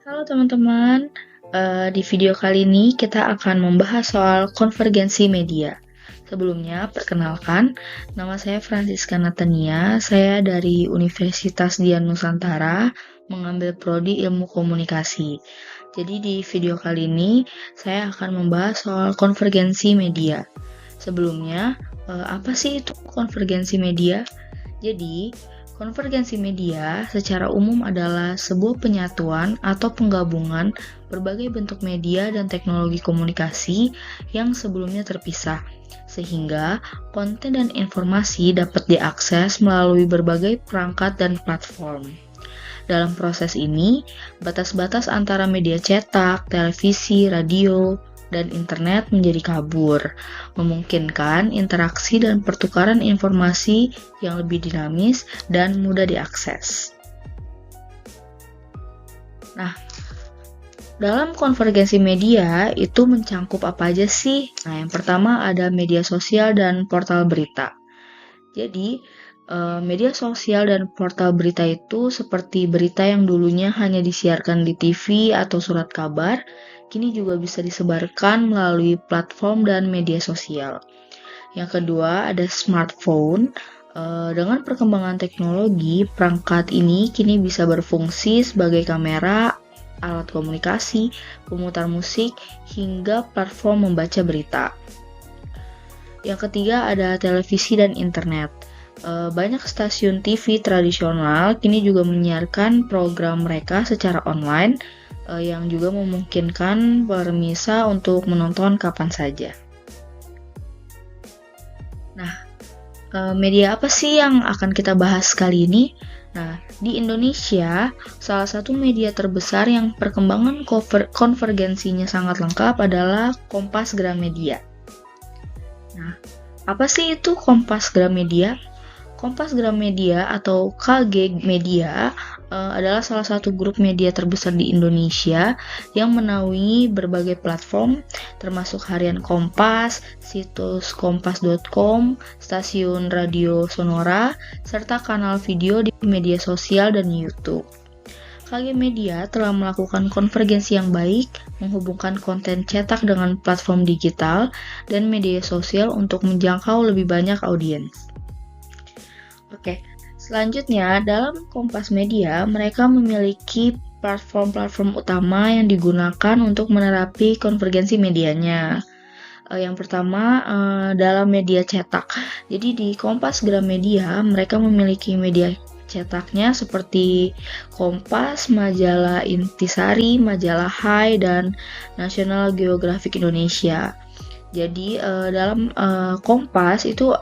Halo teman-teman, di video kali ini kita akan membahas soal konvergensi media. Sebelumnya, perkenalkan, nama saya Francisca Natania, saya dari Universitas Dian Nusantara, mengambil prodi Ilmu Komunikasi. Jadi di video kali ini, saya akan membahas soal konvergensi media. Sebelumnya, apa sih itu konvergensi media? Jadi, konvergensi media secara umum adalah sebuah penyatuan atau penggabungan berbagai bentuk media dan teknologi komunikasi yang sebelumnya terpisah, sehingga konten dan informasi dapat diakses melalui berbagai perangkat dan platform. Dalam proses ini, batas-batas antara media cetak, televisi, radio, dan internet menjadi kabur, memungkinkan interaksi dan pertukaran informasi yang lebih dinamis dan mudah diakses. Nah, dalam konvergensi media itu mencangkup apa aja sih? Nah, yang pertama ada media sosial dan portal berita. Jadi, media sosial dan portal berita itu seperti berita yang dulunya hanya disiarkan di TV atau surat kabar, kini juga bisa disebarkan melalui platform dan media sosial. Yang kedua, ada smartphone. Dengan perkembangan teknologi, perangkat ini kini bisa berfungsi sebagai kamera, alat komunikasi, pemutar musik, hingga platform membaca berita. Yang ketiga, ada televisi dan internet. Banyak stasiun TV tradisional kini juga menyiarkan program mereka secara online, yang juga memungkinkan pemirsa untuk menonton kapan saja. Nah, media apa sih yang akan kita bahas kali ini? Nah, di Indonesia, salah satu media terbesar yang perkembangan konvergensinya sangat lengkap adalah Kompas Gramedia. Nah, apa sih itu Kompas Gramedia? Kompas Gramedia atau KG Media adalah salah satu grup media terbesar di Indonesia yang menaungi berbagai platform termasuk harian Kompas, situs kompas.com, stasiun radio Sonora, serta kanal video di media sosial dan YouTube. KG Media telah melakukan konvergensi yang baik, menghubungkan konten cetak dengan platform digital dan media sosial untuk menjangkau lebih banyak audiens. Oke, selanjutnya dalam Kompas Media, mereka memiliki platform-platform utama yang digunakan untuk menerapi konvergensi medianya. Yang pertama, dalam media cetak. Jadi di Kompas Gramedia, mereka memiliki media cetaknya seperti Kompas, majalah Intisari, majalah Hai, dan National Geographic Indonesia. Jadi dalam Kompas itu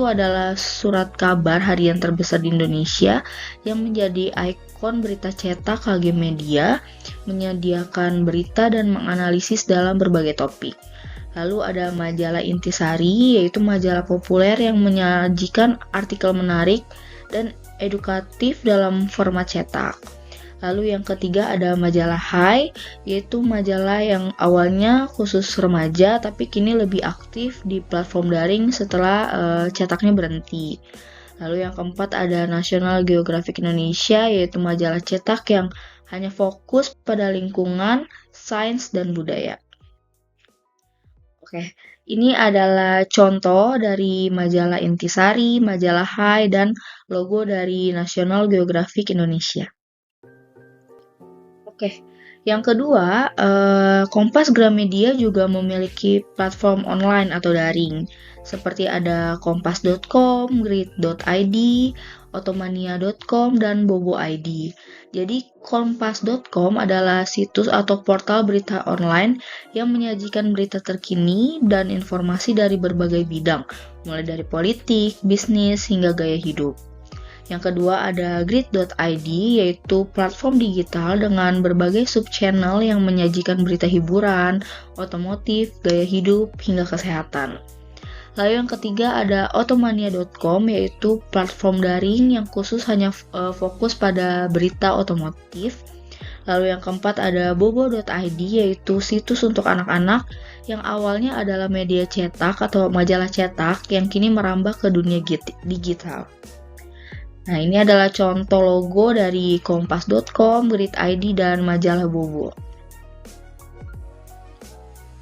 adalah surat kabar harian terbesar di Indonesia yang menjadi ikon berita cetak KG Media, menyediakan berita dan menganalisis dalam berbagai topik. Lalu ada majalah Intisari, yaitu majalah populer yang menyajikan artikel menarik dan edukatif dalam format cetak. Lalu yang ketiga ada majalah Hai, yaitu majalah yang awalnya khusus remaja tapi kini lebih aktif di platform daring setelah cetaknya berhenti. Lalu yang keempat ada National Geographic Indonesia, yaitu majalah cetak yang hanya fokus pada lingkungan, sains, dan budaya. Oke, ini adalah contoh dari majalah Intisari, majalah Hai, dan logo dari National Geographic Indonesia. Oke, yang kedua, Kompas Gramedia juga memiliki platform online atau daring, seperti ada kompas.com, grid.id, otomania.com, dan bobo.id. Jadi, kompas.com adalah situs atau portal berita online yang menyajikan berita terkini dan informasi dari berbagai bidang, mulai dari politik, bisnis, hingga gaya hidup. Yang kedua ada grid.id, yaitu platform digital dengan berbagai sub-channel yang menyajikan berita hiburan, otomotif, gaya hidup, hingga kesehatan. Lalu yang ketiga ada otomania.com, yaitu platform daring yang khusus hanya fokus pada berita otomotif. Lalu yang keempat ada bobo.id, yaitu situs untuk anak-anak yang awalnya adalah media cetak atau majalah cetak yang kini merambah ke dunia digital. Nah, ini adalah contoh logo dari kompas.com, Grid ID, dan majalah Bobo.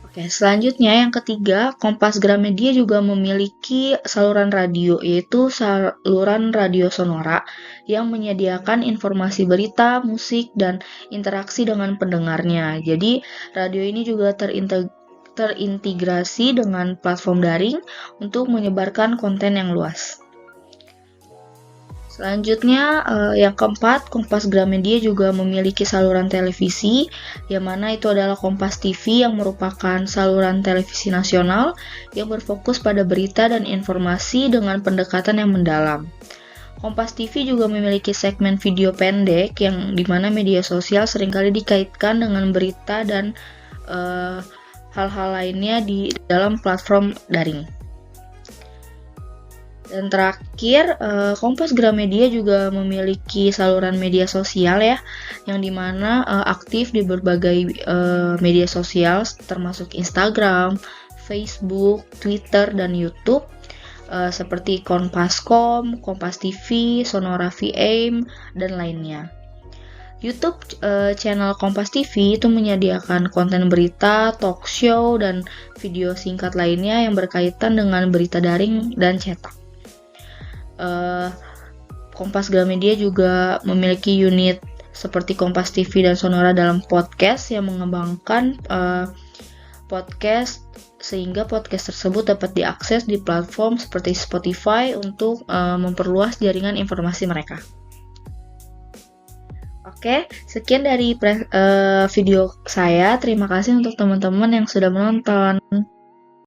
Oke, selanjutnya yang ketiga, Kompas Gramedia juga memiliki saluran radio, yaitu saluran radio sonora yang menyediakan informasi berita, musik, dan interaksi dengan pendengarnya. Jadi, radio ini juga terintegrasi dengan platform daring untuk menyebarkan konten yang luas. Selanjutnya, yang keempat, Kompas Gramedia juga memiliki saluran televisi, yang mana itu adalah Kompas TV yang merupakan saluran televisi nasional yang berfokus pada berita dan informasi dengan pendekatan yang mendalam. Kompas TV juga memiliki segmen video pendek yang dimana media sosial seringkali dikaitkan dengan berita dan hal-hal lainnya di dalam platform daring. Dan terakhir, Kompas Gramedia juga memiliki saluran media sosial ya, yang dimana aktif di berbagai media sosial termasuk Instagram, Facebook, Twitter, dan YouTube, seperti Kompas.com, Kompas TV, Sonora VM, dan lainnya. YouTube channel Kompas TV itu menyediakan konten berita, talk show, dan video singkat lainnya yang berkaitan dengan berita daring dan cetak. Kompas Gramedia juga memiliki unit seperti Kompas TV dan Sonora dalam podcast yang mengembangkan podcast sehingga podcast tersebut dapat diakses di platform seperti Spotify untuk memperluas jaringan informasi mereka. Oke, sekian dari video saya. Terima kasih untuk teman-teman yang sudah menonton.